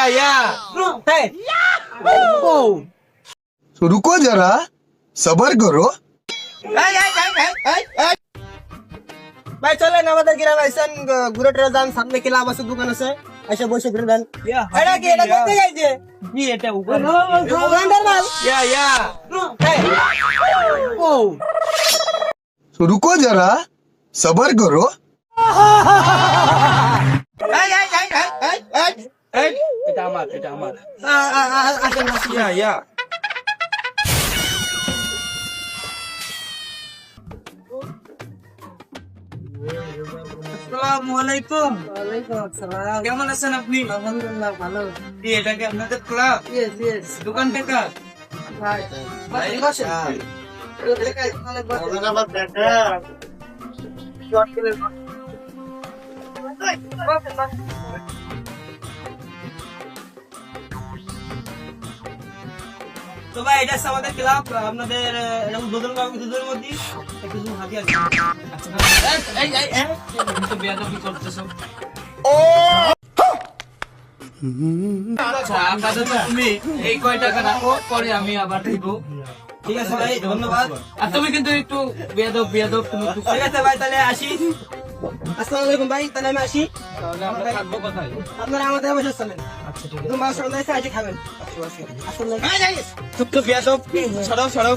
या है ओ रुको जरा सबर करो। ভাই চলেন আমাদের গ্রামে আইছেন ঘুরে টুরে যান, সামনে ক্লাব আছে, দোকান আছে, এসে বসে ঘুরে দেন। এটা কি এটা করতে যাইছে जी এটা উগান উগান্ডার মাল या है ओ रुको जरा सबर करो। এটা আমার আসেন আসেন या আসসালামু আলাইকুম ওয়ালাইকুম আসসালাম। কেমন আছেন আপনি? আলহামদুলিল্লাহ ভালো। কি এটা কি আপনাদের ক্লাব? ইয়েস ইয়েস দোকান থেকে ভাই ভাই, বসেন। তো ভাই এটা হচ্ছে আমাদের ক্লাব। আপনাদের এরকম দুজনের মধ্যে একটু হাতি আছে। তুমি তো বেয়াদবি করতেছো। আচ্ছা, আপনাদের তো তুমি এই কয় টাকা রাখো, পরে আমি আবার দিব। ঠিক আছে ভাই, ধন্যবাদ। আর তুমি কিন্তু একটু বেয়াদব তুমি একটু ঠিক আছে ভাই, তাহলে আসি। আসসালামু আলাইকুম ভাই, তাহলে আমি আসি। তাহলে আমরা থাকবো কোথায়? আপনারা আমাদের বসে চলেন। আচ্ছা ঠিক আছে। তোমার সন্ধ্যায় এসে আজকে খাবেন। আসুন ভাই। চুপ তো বেয়াদব, সরাও